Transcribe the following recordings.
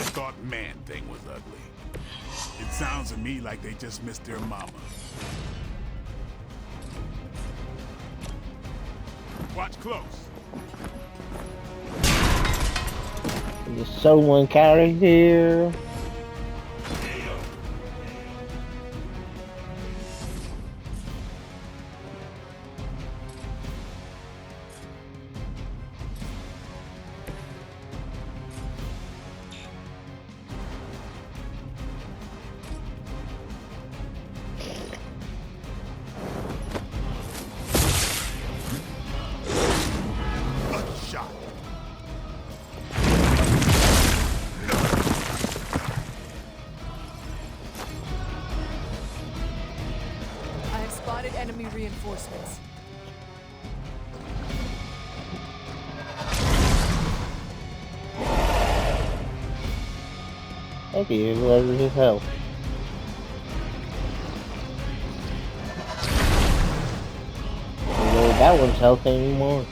I thought Man-Thing was ugly. It sounds to me like they just missed their mama. Watch close. There's someone carry here. Enemy reinforcements. Thank you, whoever his help. I don't know that one's health anymore.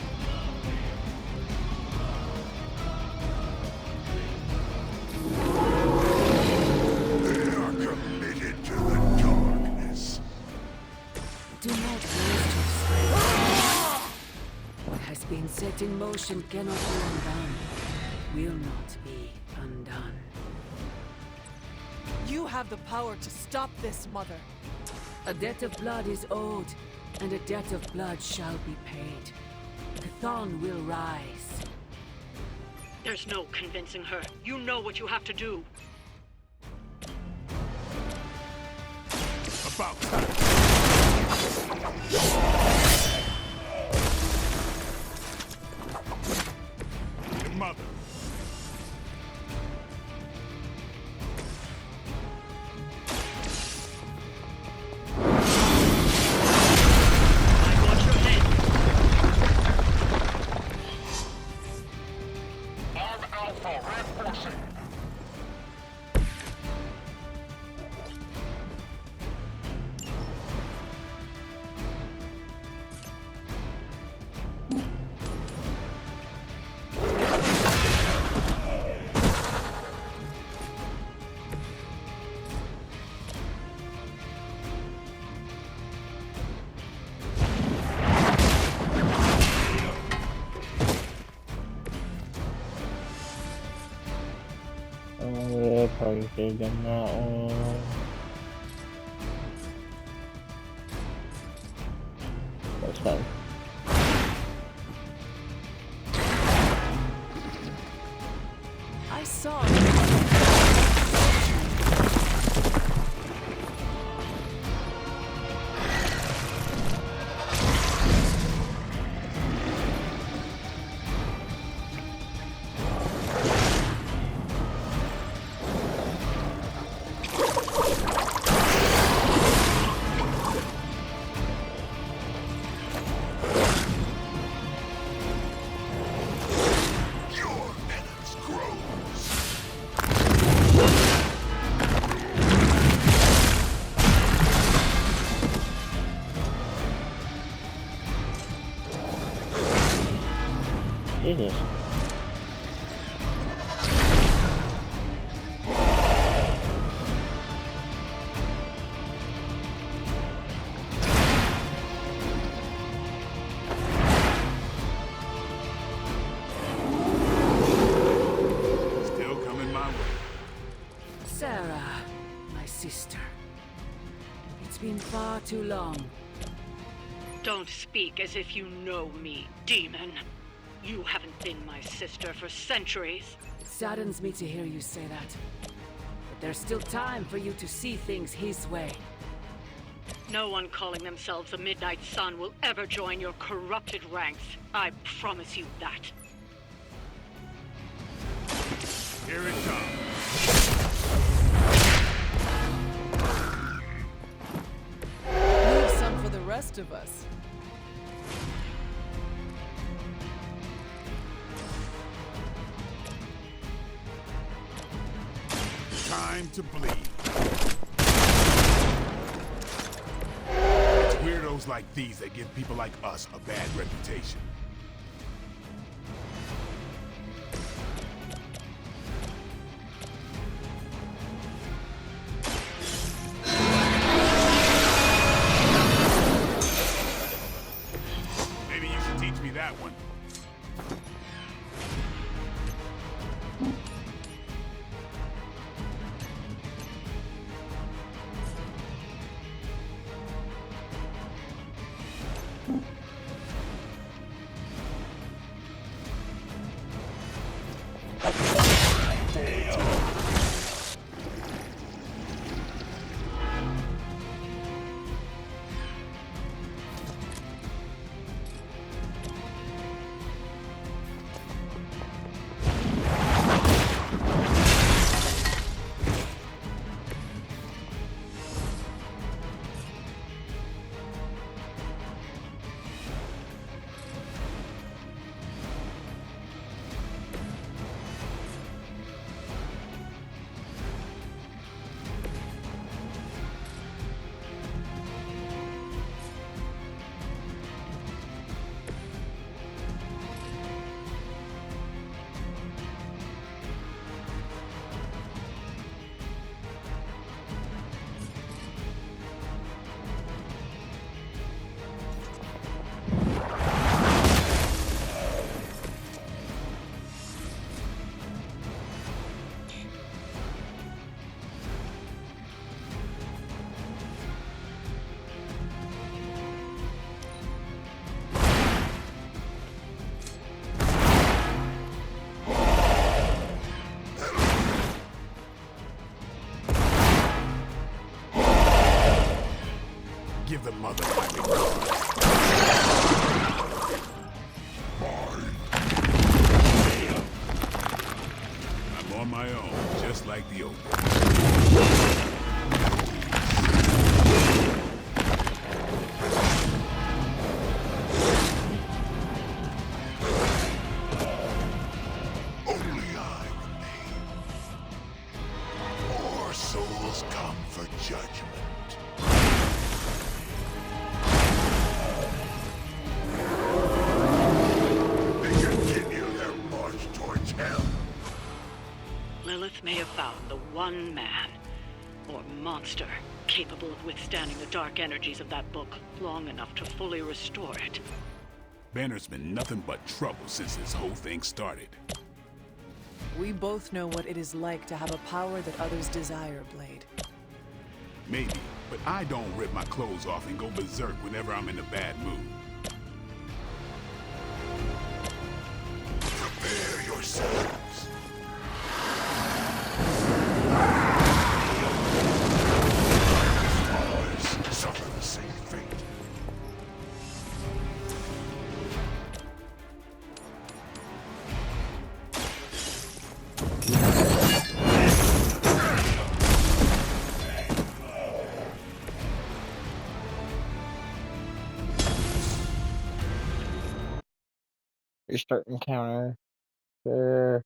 Set in motion cannot be undone, will not be undone. You have the power to stop this, Mother. A debt of blood is owed, and a debt of blood shall be paid. Chthon will rise. There's no convincing her. You know what you have to do. About time. Mother. I want your head. Arm Alpha reinforcing. Probably should have done that one. That's fine. I saw Jesus. Still coming my way. Sarah, my sister. It's been far too long. Don't speak as if you know me, demon. You haven't been my sister for centuries. It saddens me to hear you say that. But there's still time for you to see things his way. No one calling themselves the Midnight Sun will ever join your corrupted ranks. I promise you that. Here it comes. leave some for the rest of us. Time to bleed. It's weirdos like these that give people like us a bad reputation. Give the mother my regard. I'm on my own, just like the old days. Only I remain. More souls come for judgment. They continue their march towards hell. Lilith may have found the one man, or monster, capable of withstanding the dark energies of that book long enough to fully restore it. Banner's been nothing but trouble since this whole thing started. We both know what it is like to have a power that others desire, Blade. Maybe, but I don't rip my clothes off and go berserk whenever I'm in a bad mood. Prepare yourselves. Ours suffer the same fate. Restart encounter. Sure.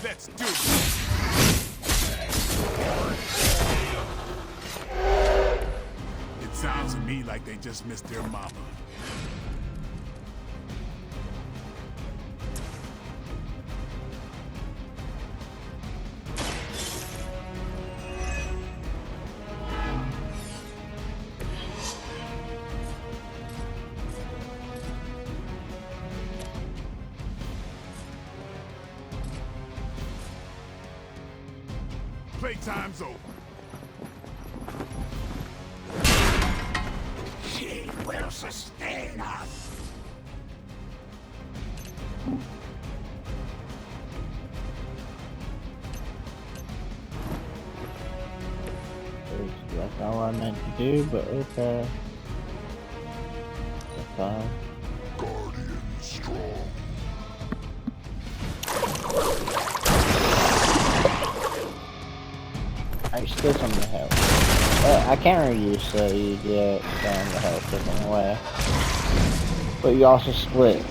Let's do this. It sounds to me like they just missed their mama. Playtime's over. She will sustain us. That's not what I meant to do, but okay. That's fine. Guardian strong. Alright, still some of the health. I can't reuse, so you get some of the health taken away. But you also split.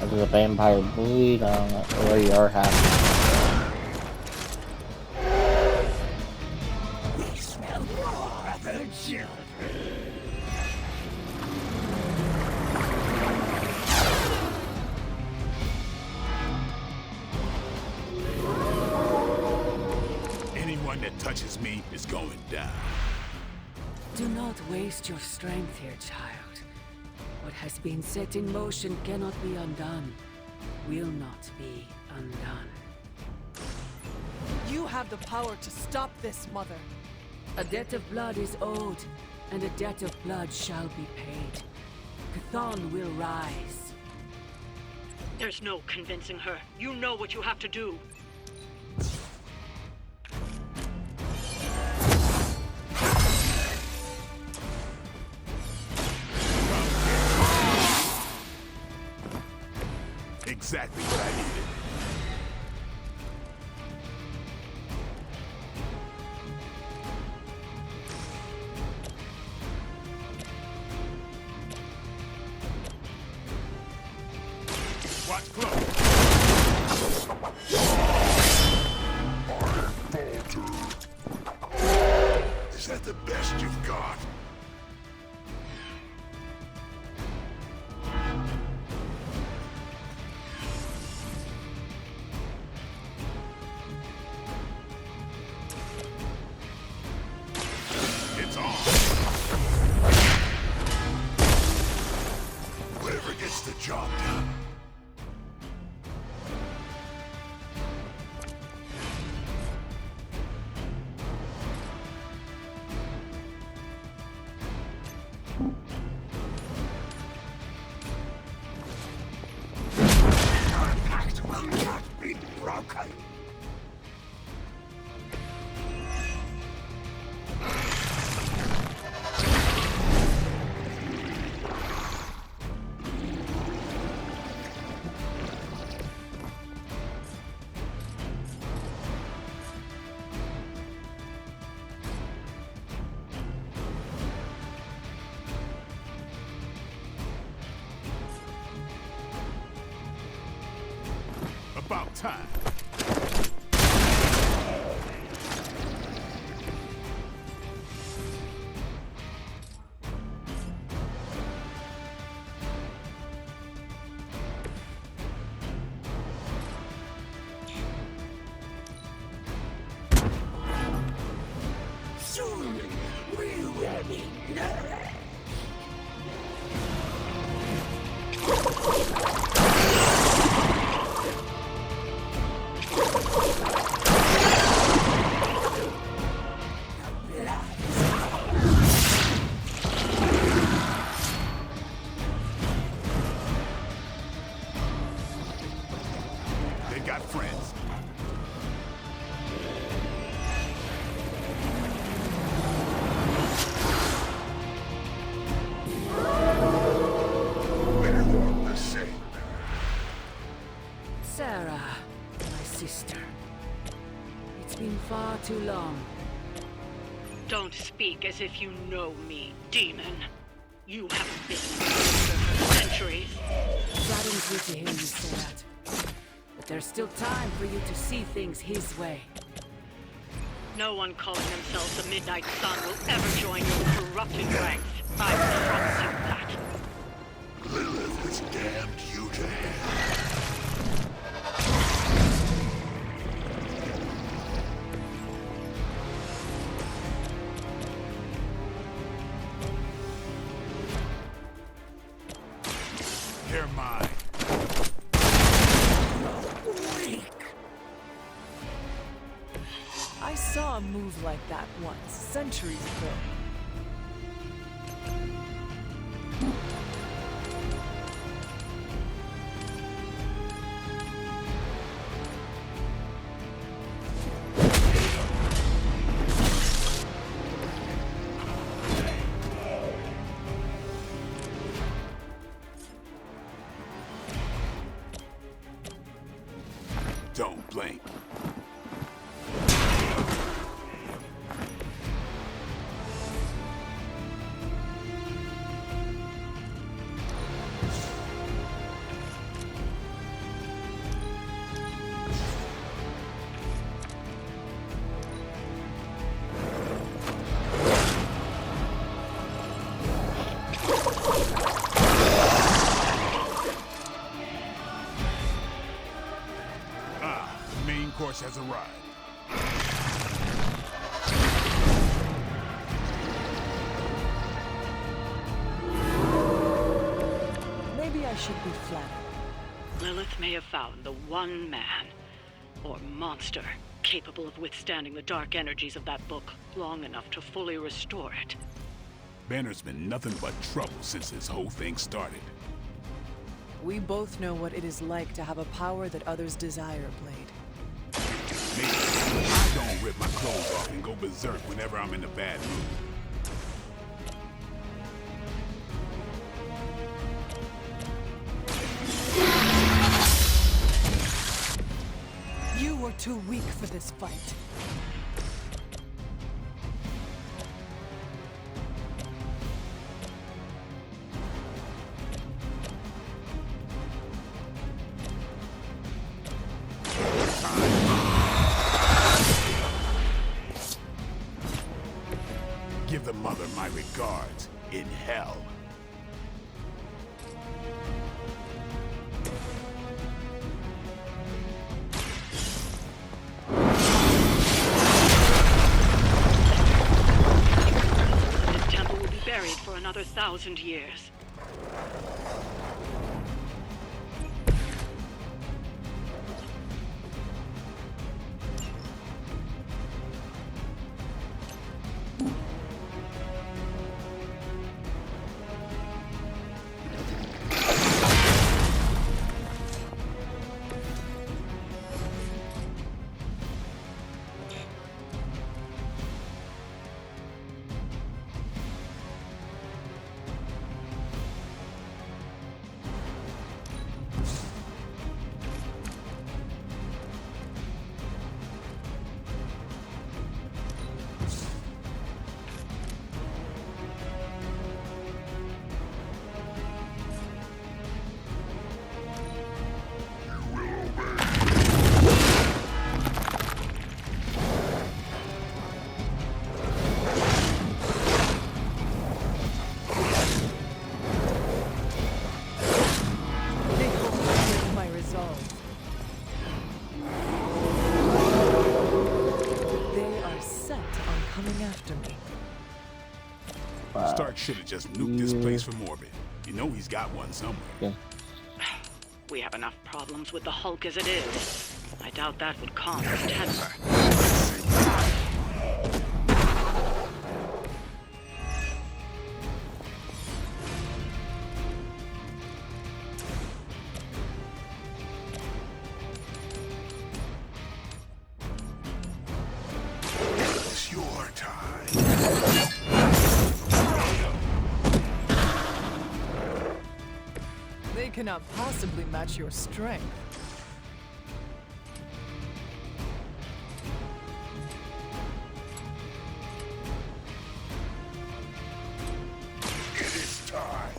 There's a vampire bleed on it, or you are happy. We smell more than children. Anyone that touches me is going down. Do not waste your strength here, child. What has been set in motion cannot be undone. Will not be undone. You have the power to stop this, Mother. A debt of blood is owed, and a debt of blood shall be paid. Chthon will rise. There's no convincing her. You know what you have to do. exactly what I needed. Watch close. Is that the best you've got? It's on. Whoever gets the job done. Will not be broken. About time. Soon we will be known. They got friends. We're one the same. Sarah, my sister. It's been far too long. Don't speak as if you know me, demon. You haven't been for centuries. Saddens me to hear you say that. But there's still time for you to see things his way. No one calling themselves the Midnight Sun will ever join your corrupted ranks. I promise you that. Lilith has damned you to hell. They're mine. I saw a move like that once, centuries ago. Don't blink. Main course has arrived. Maybe I should be flattered. Lilith may have found the one man, or monster, capable of withstanding the dark energies of that book long enough to fully restore it. Banner's been nothing but trouble since this whole thing started. We both know what it is like to have a power that others desire, Blade. Maybe I don't rip my clothes off and go berserk whenever I'm in a bad mood. too weak for this fight. Give the mother my regards in hell. This temple will be buried for another 1,000 years. They overrode my resolve. They are set on coming after me. Stark should have just nuked this place from orbit. You know he's got one somewhere. Yeah. We have enough problems with the Hulk as it is. I doubt that would calm his temper. It's your time. They cannot possibly match your strength. It is time.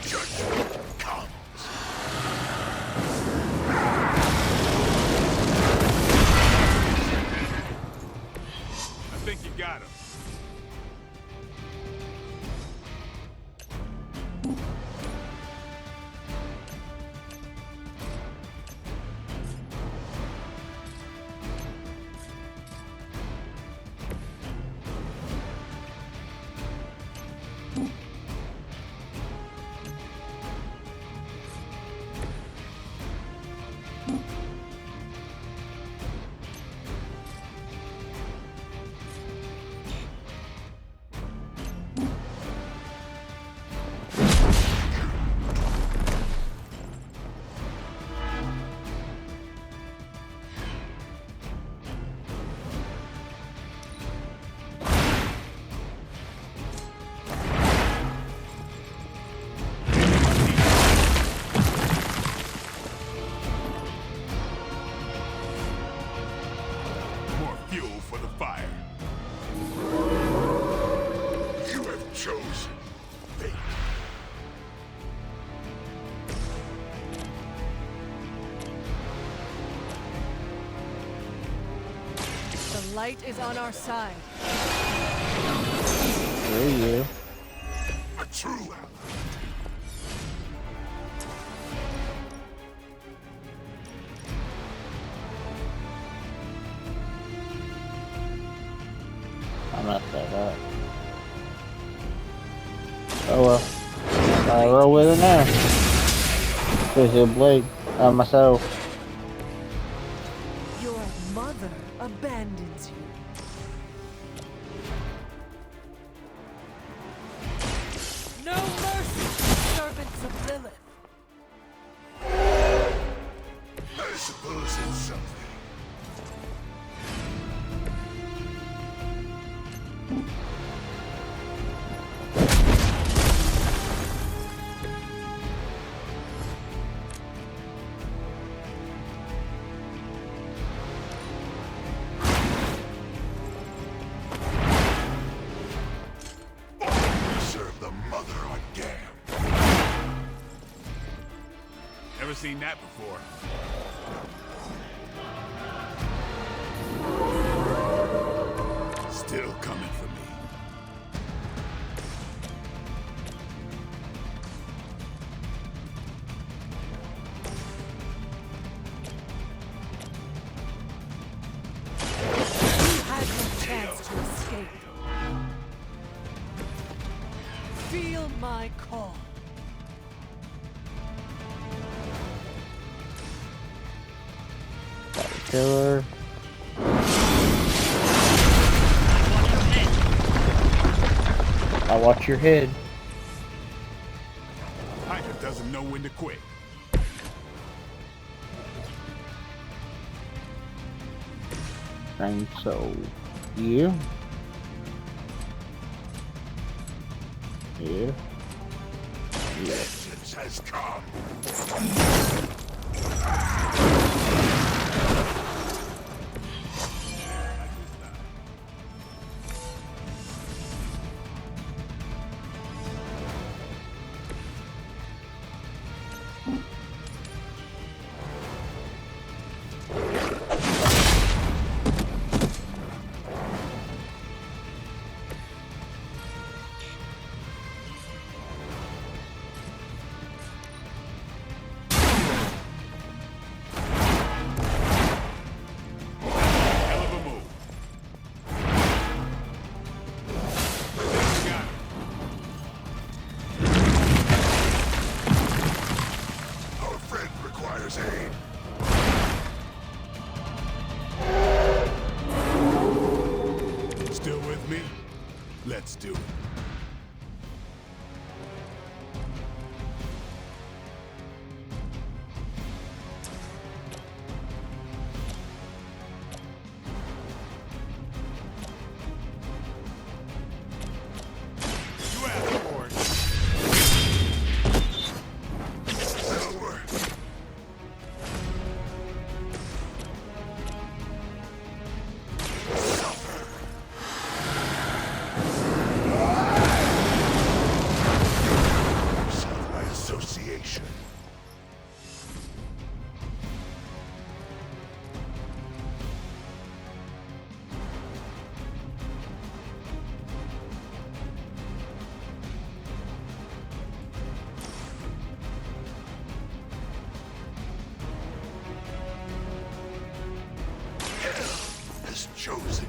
Judgment comes. I think you got him. More fuel for the fire. You have chosen fate. The light is on our side. Screw you. A true ally. I'm not set up. Oh well. I roll with it now. Cause he'll blade myself. Your mother abandons you. No mercy, servants of Lilith. Never seen that before. Still coming for me. You had no chance to escape. Feel my call. Killer. I watch your head. Hiker doesn't know when to quit. And so, you. You. Vengeance has come. Hell of a move. Got him. Our friend requires aid. Still with me? Let's do it. You asked for it. That'll work. Suffer. Yourself by association. Hell has chosen.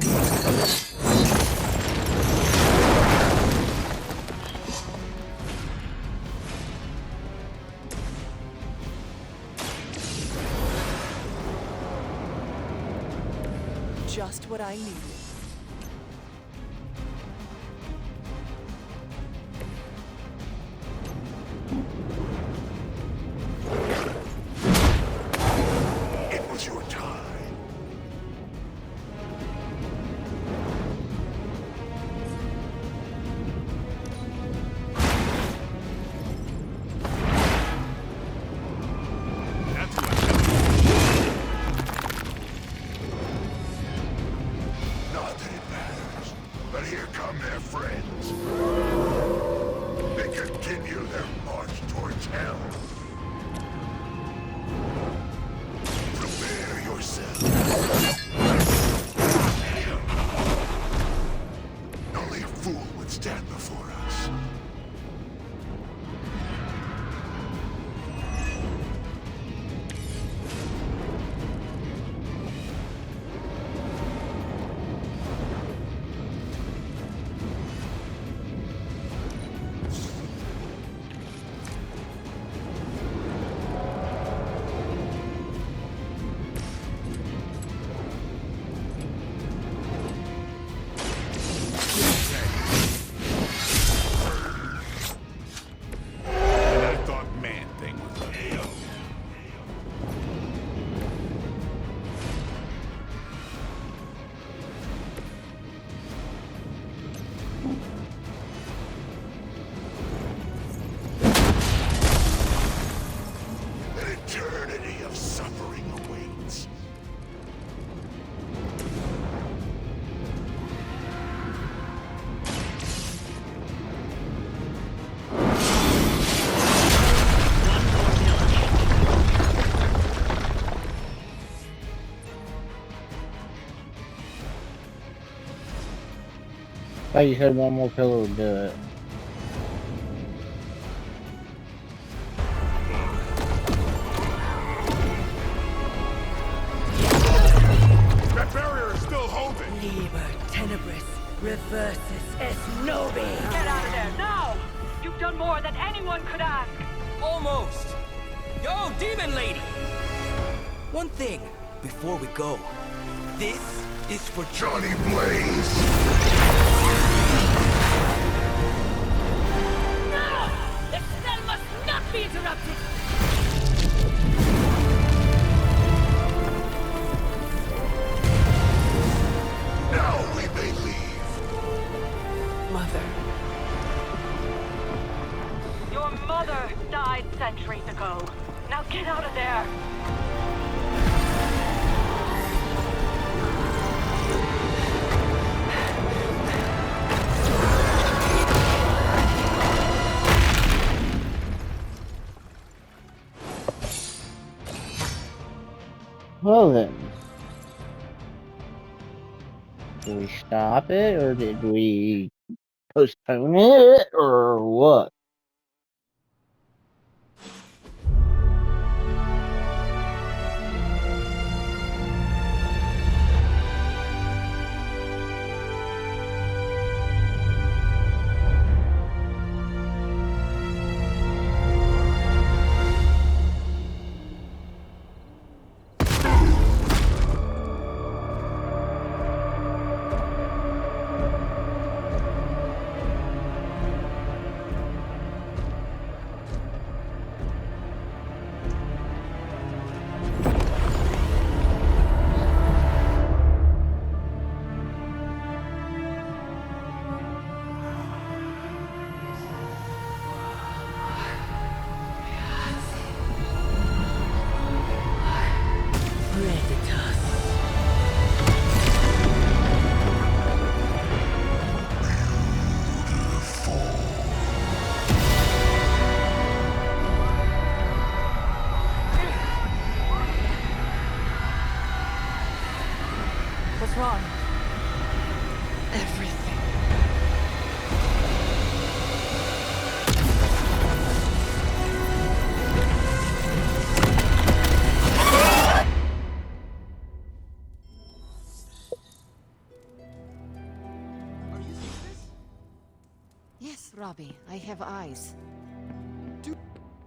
Just what I needed. It was your time. That's what I tell Not that it matters, but here come their friends. They continue their march towards hell. Prepare yourself. Only a fool would stand before us. thought you said one more pillar would do it. That barrier is still holding. Liber tenebris reversus es nobi. Get out of there, now! You've done more than anyone could ask! Almost. Yo, demon lady! One thing before we go. This is for Johnny Blaze! No! The spell must not be interrupted! Now we may leave. Mother. Your mother died centuries ago. Now get out of there! Well then. Did we stop it, or did we postpone it, or what? What's wrong? Everything. Yes, Robbie, I have eyes.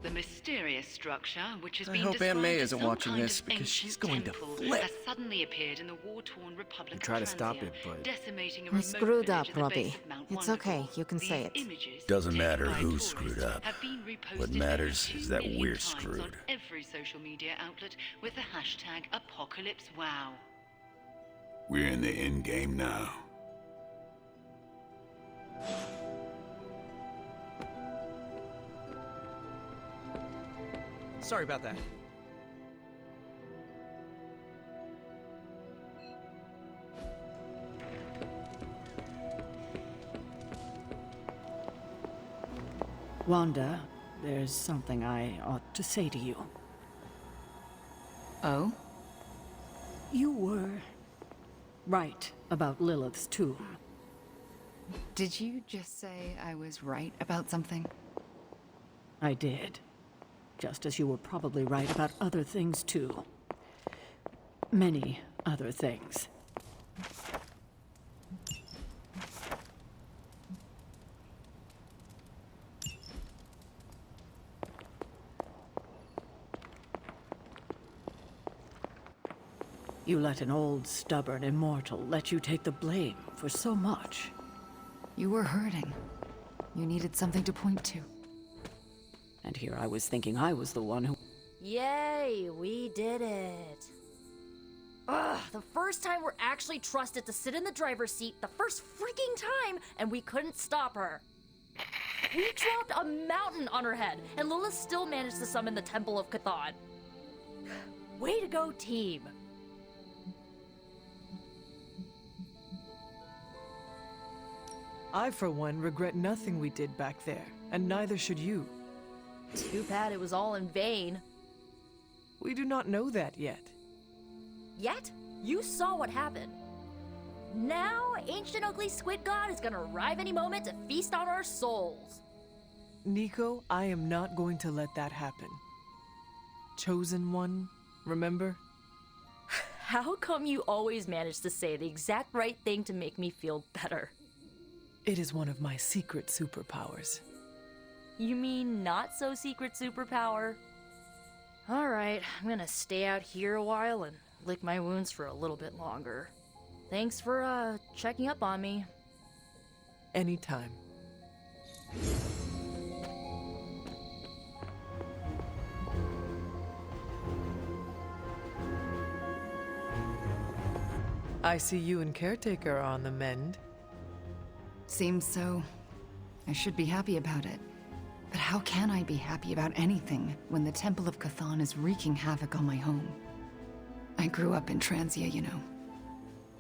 The mysterious structure, which has I been hope described Aunt May as isn't some watching kind this, of because she's ancient going to temple, flip. has suddenly appeared in the war-torn Republic We try to of stop Transia, it, but- decimating a I remote screwed village up, at the Robbie. base of Mount It's Wonderful. okay, you can These say it. images, Doesn't taken matter by who tourists, screwed up. have been reposted What over matters 2 is that million we're times screwed. on every social media outlet with the hashtag #ApocalypseWow. We're in the end game now. Sorry about that. Wanda, there's something I ought to say to you. Oh? You were right about Lilith's tomb. Did you just say I was right about something? I did. Just as you were probably right about other things, too. Many other things. You let an old, stubborn immortal let you take the blame for so much. You were hurting. You needed something to point to. And here I was thinking I was the one who... Yay, we did it. Ugh, the first time we're actually trusted to sit in the driver's seat, the first freaking time, and we couldn't stop her. We dropped a mountain on her head, and Lilith still managed to summon the Temple of Chthon. Way to go, team. I, for one, regret nothing we did back there, and neither should you. Too bad it was all in vain. We do not know that yet. Yet, you saw what happened. Now, ancient ugly squid god is gonna arrive any moment to feast on our souls. Nico, I am not going to let that happen. Chosen one, remember? How come you always manage to say the exact right thing to make me feel better? It is one of my secret superpowers. You mean not so secret superpower? Alright, I'm gonna stay out here a while and lick my wounds for a little bit longer. Thanks for, checking up on me. Anytime. I see you and Caretaker are on the mend. Seems so. I should be happy about it. But how can I be happy about anything when the Temple of Cthon is wreaking havoc on my home? I grew up in Transia, you know.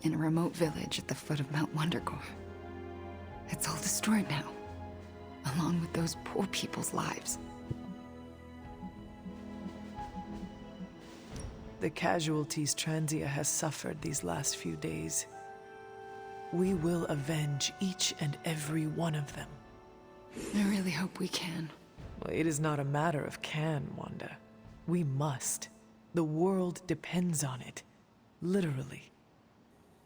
In a remote village at the foot of Mount Wondergore. It's all destroyed now, along with those poor people's lives. The casualties Transia has suffered these last few days. We will avenge each and every one of them. I really hope we can. Well, it is not a matter of can, Wanda. We must. The world depends on it. Literally.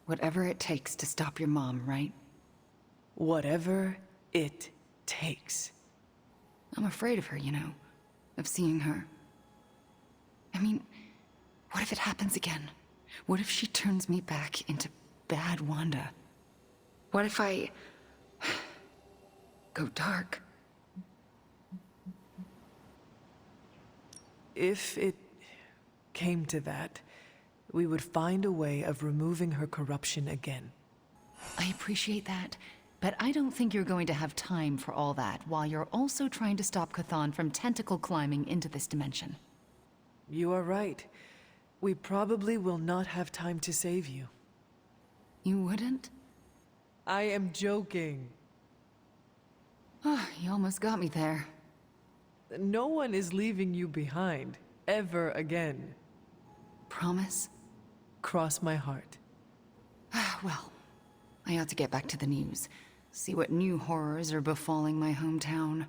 Whatever it takes to stop your mom, right? Whatever it takes. I'm afraid of her, you know. Of seeing her. I mean, what if it happens again? What if she turns me back into bad Wanda? What if I go dark? If it came to that, we would find a way of removing her corruption again. I appreciate that, but I don't think you're going to have time for all that while you're also trying to stop Cthon from tentacle climbing into this dimension. You are right. We probably will not have time to save you. You wouldn't? I am joking. Oh, you almost got me there. No one is leaving you behind, ever again. Promise? Cross my heart. Well, I ought to get back to the news. See what new horrors are befalling my hometown.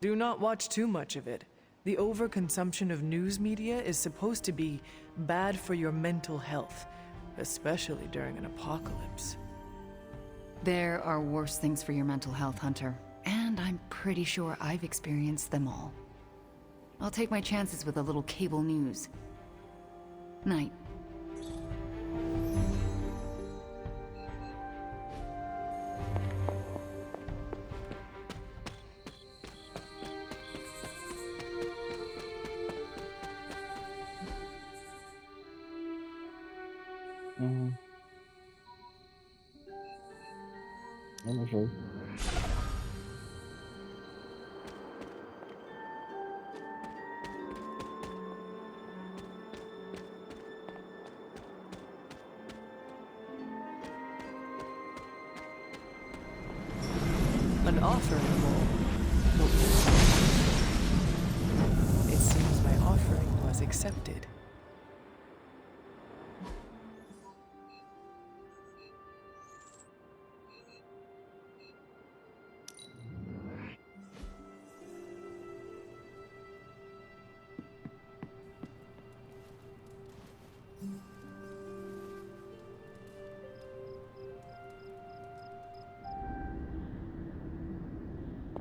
Do not watch too much of it. The overconsumption of news media is supposed to be bad for your mental health, especially during an apocalypse. There are worse things for your mental health, Hunter. And I'm pretty sure I've experienced them all. I'll take my chances with a little cable news. Night. Let me see. An offering bowl. It seems my offering was accepted.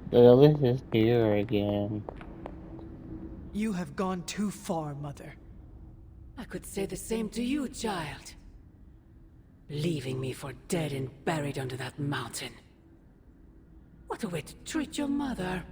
Lilith is here again. You have gone too far, Mother. I could say the same to you, child. Leaving me for dead and buried under that mountain. What a way to treat your mother.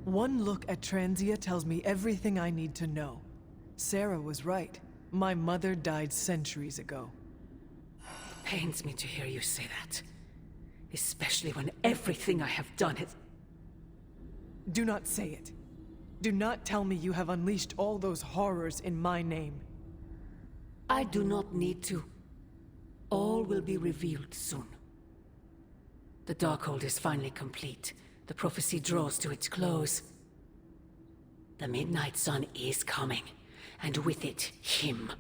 One look at Transia tells me everything I need to know. Sarah was right. My mother died centuries ago. It pains me to hear you say that. Especially when everything I have done has... Do not say it. Do not tell me you have unleashed all those horrors in my name. I do not need to. All will be revealed soon. The Darkhold is finally complete. The prophecy draws to its close. The Midnight Sun is coming, and with it, him.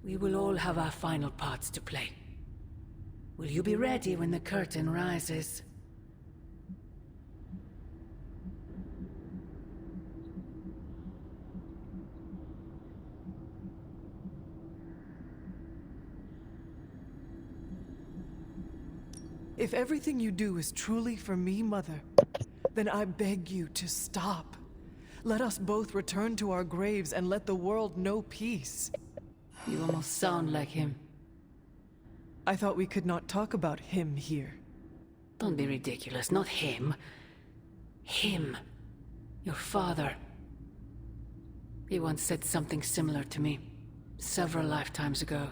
We will all have our final parts to play. Will you be ready when the curtain rises? If everything you do is truly for me, Mother, then I beg you to stop. Let us both return to our graves and let the world know peace. You almost sound like him. I thought we could not talk about him here. Don't be ridiculous, not him. Him. Your father. He once said something similar to me, several lifetimes ago.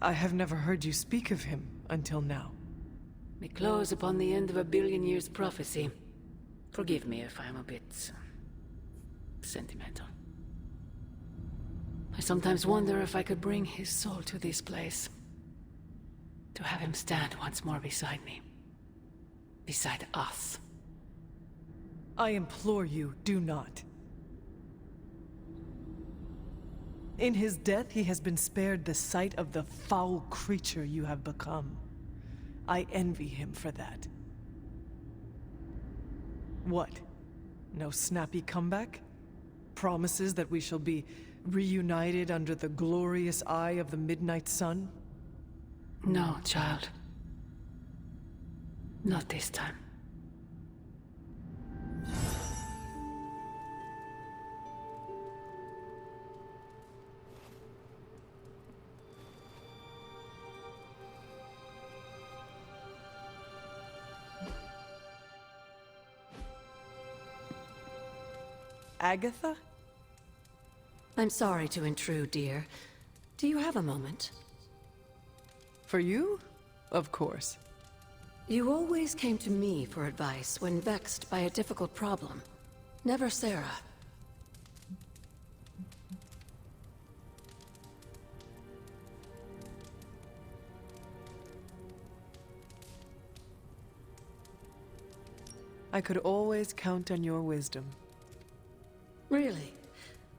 I have never heard you speak of him until now. We close upon the end of a billion years prophecy. Forgive me if I'm a bit sentimental. I sometimes wonder if I could bring his soul to this place. To have him stand once more beside me. Beside us. I implore you, do not. In his death, he has been spared the sight of the foul creature you have become. I envy him for that. What? No snappy comeback? Promises that we shall be reunited under the glorious eye of the Midnight Sun? No, child. Not this time. Agatha? I'm sorry to intrude, dear. Do you have a moment? For you? Of course. You always came to me for advice when vexed by a difficult problem. Never Sarah. I could always count on your wisdom. Really?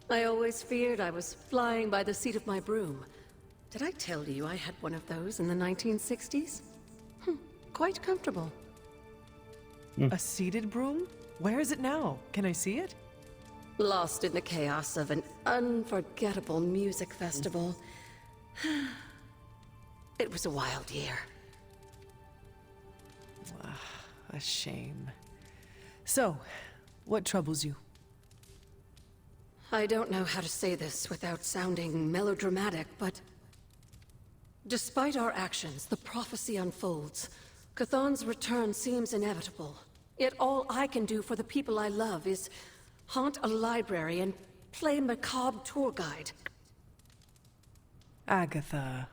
I always feared I was flying by the seat of my broom. Did I tell you I had one of those in the 1960s? Quite comfortable. A seated broom? Where is it now? Can I see it? Lost in the chaos of an unforgettable music festival. It was a wild year. A shame. So, what troubles you? I don't know how to say this without sounding melodramatic, but... despite our actions, the prophecy unfolds. Chthon's return seems inevitable. Yet all I can do for the people I love is haunt a library and play macabre tour guide. Agatha.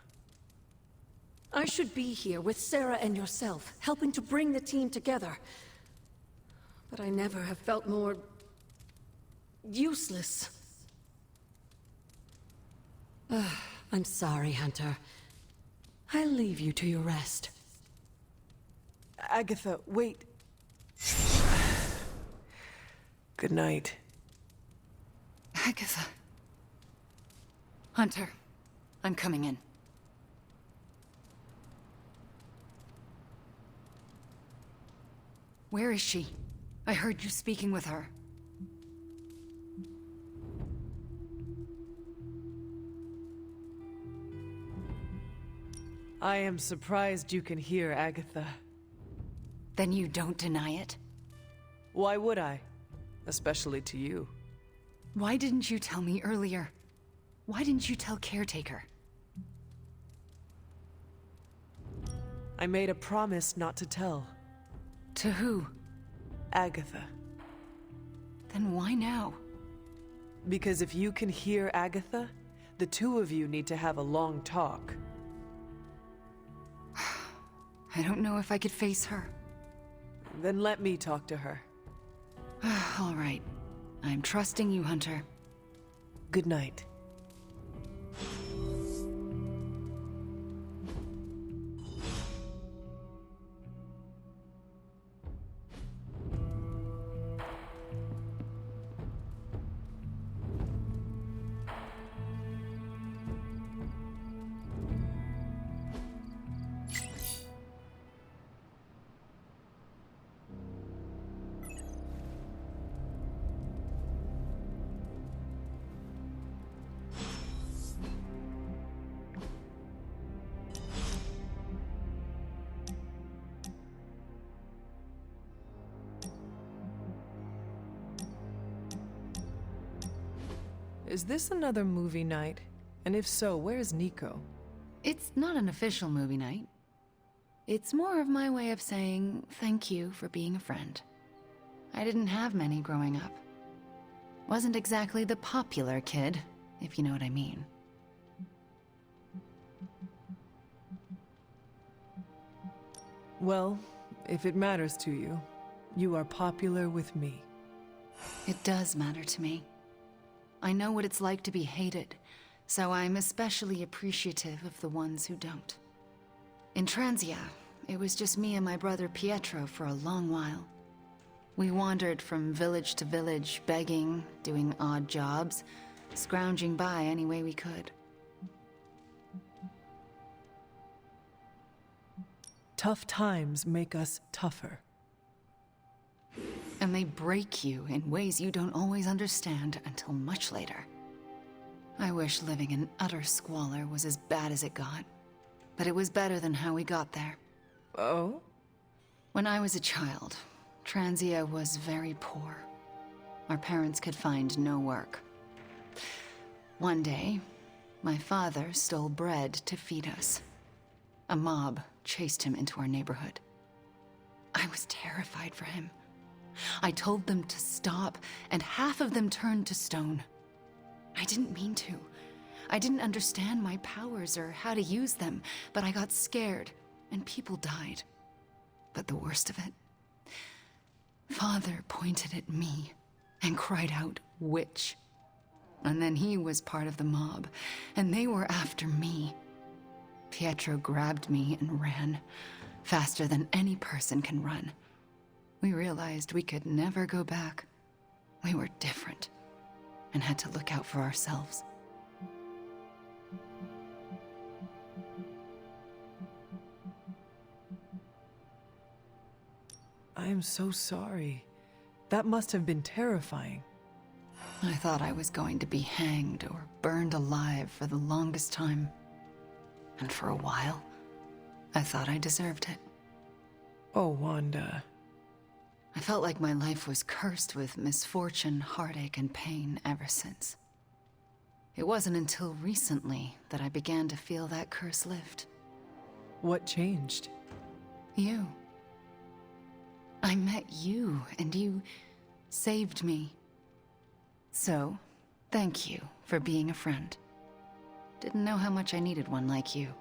I should be here with Sarah and yourself, helping to bring the team together. But I never have felt more... useless. I'm sorry, Hunter. I'll leave you to your rest. Agatha, wait. Good night. Agatha. Hunter, I'm coming in. Where is she? I heard you speaking with her. I am surprised you can hear, Agatha. Then you don't deny it? Why would I? Especially to you. Why didn't you tell me earlier? Why didn't you tell Caretaker? I made a promise not to tell. To who? Agatha. Then why now? Because if you can hear Agatha, the two of you need to have a long talk. I don't know if I could face her. Then let me talk to her. All right. I'm trusting you, Hunter. Good night. Is this another movie night? And if so, where's Nico? It's not an official movie night. It's more of my way of saying thank you for being a friend. I didn't have many growing up. Wasn't exactly the popular kid, if you know what I mean. Well, if it matters to you, you are popular with me. It does matter to me. I know what it's like to be hated, so I'm especially appreciative of the ones who don't. In Transia, it was just me and my brother Pietro for a long while. We wandered from village to village, begging, doing odd jobs, scrounging by any way we could. Tough times make us tougher. And they break you in ways you don't always understand until much later. I wish living in utter squalor was as bad as it got, but it was better than how we got there. Oh? When I was a child, Transia was very poor. Our parents could find no work. One day, my father stole bread to feed us. A mob chased him into our neighborhood. I was terrified for him. I told them to stop, and half of them turned to stone. I didn't mean to. I didn't understand my powers or how to use them, but I got scared, and people died. But the worst of it, Father pointed at me and cried out, "Witch." And then he was part of the mob, and they were after me. Pietro grabbed me and ran, faster than any person can run. We realized we could never go back. We were different, and had to look out for ourselves. I am so sorry. That must have been terrifying. I thought I was going to be hanged or burned alive for the longest time. And for a while, I thought I deserved it. Oh, Wanda. I felt like my life was cursed with misfortune, heartache, and pain ever since. It wasn't until recently that I began to feel that curse lift. What changed? You. I met you, and you saved me. So, thank you for being a friend. Didn't know how much I needed one like you.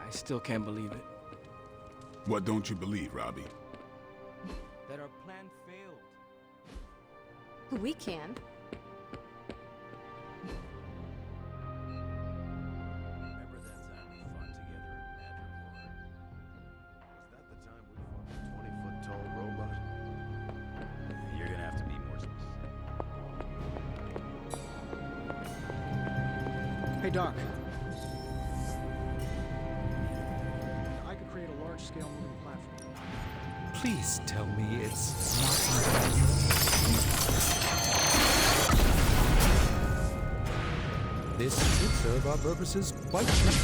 I still can't believe it. What don't you believe, Robbie? That our plan failed. We can. Remember that time we fought together in Madripoor? Was that the time we fought the 20-foot tall robot? You're gonna have to be more specific. Hey, Doc. I could create a large-scale moving platform. Please tell me it's not This should serve our purposes quite well.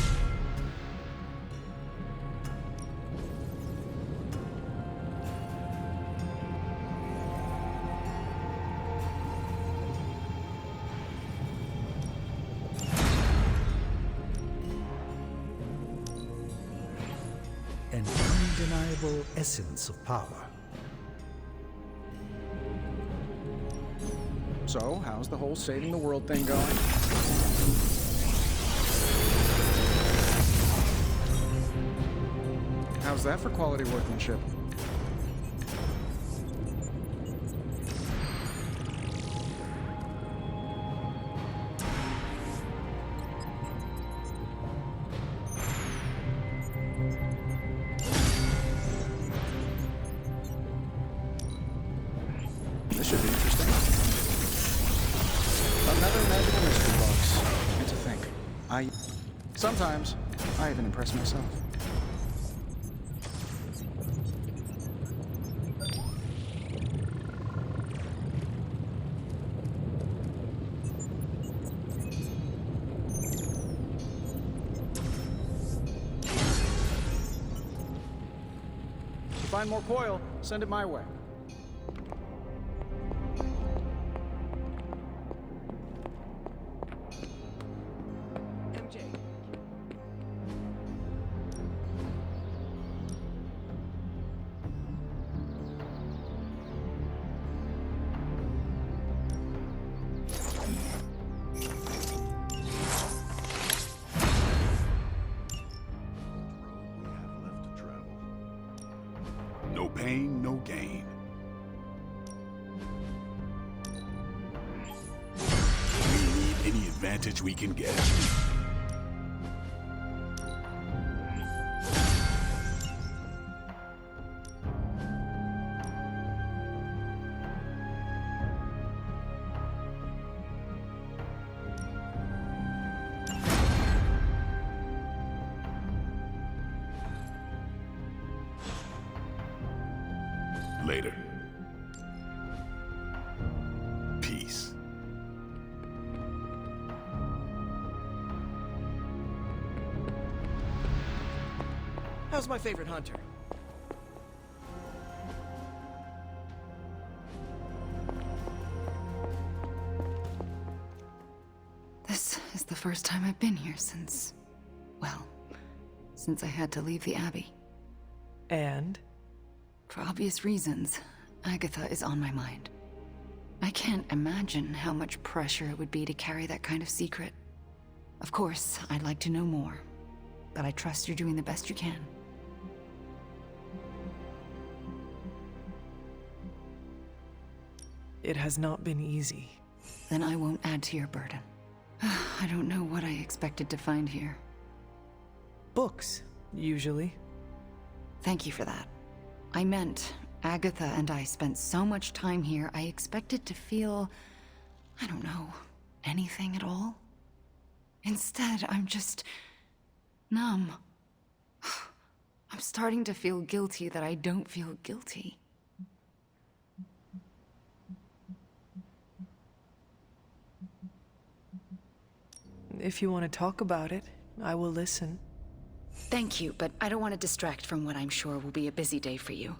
An undeniable essence of power. So, how's the whole saving the world thing going? How's that for quality workmanship? This should be interesting. Another magical mystery box. And to think, sometimes, I even impress myself. you find more coil, send it my way. MJ. No pain, no gain. We need any advantage we can get. Later. Peace. How's my favorite hunter? This is the first time I've been here since... well, since I had to leave the Abbey. And? For obvious reasons, Agatha is on my mind. I can't imagine how much pressure it would be to carry that kind of secret. Of course, I'd like to know more, but I trust you're doing the best you can. It has not been easy. Then I won't add to your burden. I don't know what I expected to find here. Books, usually. Thank you for that. I meant, Agatha and I spent so much time here, I expected to feel... I don't know, anything at all? Instead, I'm just... numb. I'm starting to feel guilty that I don't feel guilty. If you want to talk about it, I will listen. Thank you, but I don't want to distract from what I'm sure will be a busy day for you.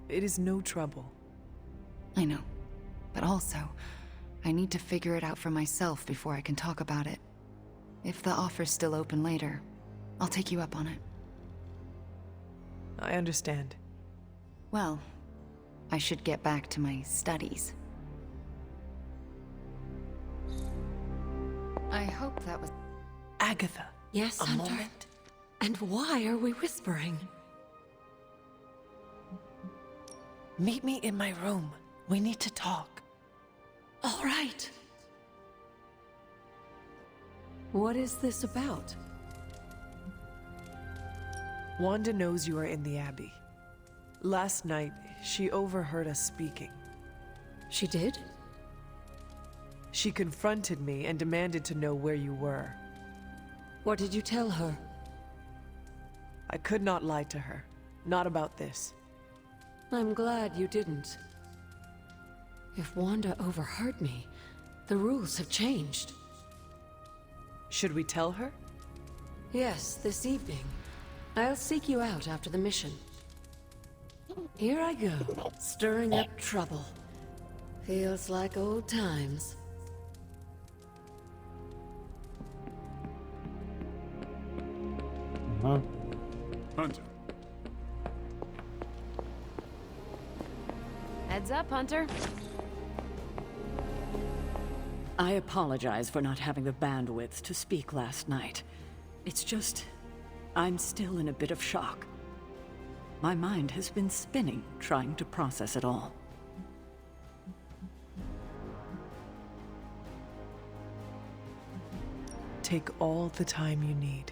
It is no trouble. I know. But also, I need to figure it out for myself before I can talk about it. If the offer's still open later, I'll take you up on it. I understand. Well, I should get back to my studies. I hope that was... Agatha. Yes, A Hunter? moment. And why are we whispering? Meet me in my room. We need to talk. All right. What is this about? Wanda knows you are in the Abbey. Last night, she overheard us speaking. She did? She confronted me and demanded to know where you were. What did you tell her? I could not lie to her. Not about this. I'm glad you didn't. If Wanda overheard me, the rules have changed. Should we tell her? Yes, this evening. I'll seek you out after the mission. Here I go, stirring up trouble. Feels like old times. Hunter. Heads up, Hunter. I apologize for not having the bandwidth to speak last night. It's just... I'm still in a bit of shock. My mind has been spinning, trying to process it all. Take all the time you need.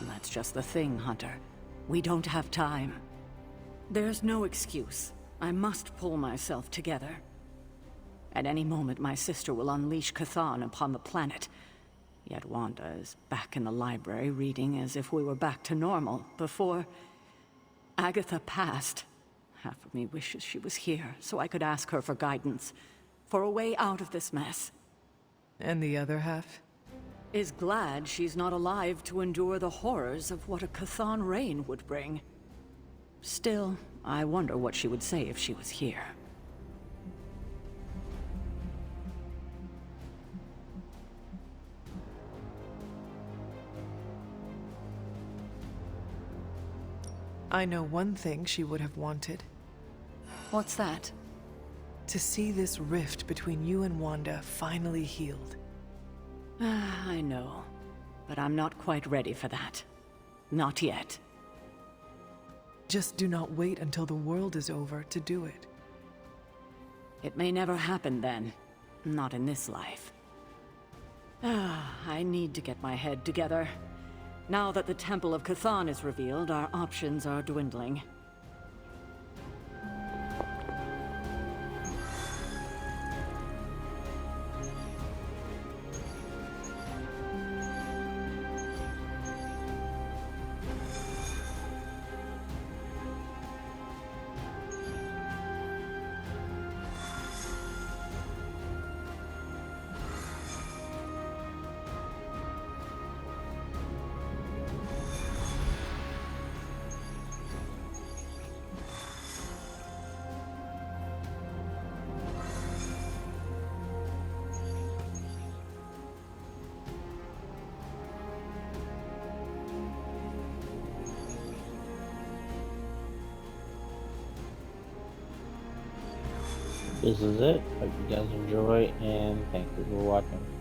That's just the thing, Hunter. We don't have time. There's no excuse. I must pull myself together. At any moment, my sister will unleash Chthon upon the planet. Yet Wanda is back in the library reading as if we were back to normal before Agatha passed. Half of me wishes she was here so I could ask her for guidance, for a way out of this mess. And the other half? Is glad she's not alive to endure the horrors of what a Chthon reign would bring. Still, I wonder what she would say if she was here. I know one thing she would have wanted. What's that? To see this rift between you and Wanda finally healed. I know, but I'm not quite ready for that. Not yet. Just do not wait until the world is over to do it. It may never happen then. Not in this life. I need to get my head together. Now that the Temple of Chthon is revealed, our options are dwindling. This is it. Hope you guys enjoy, and thank you for watching.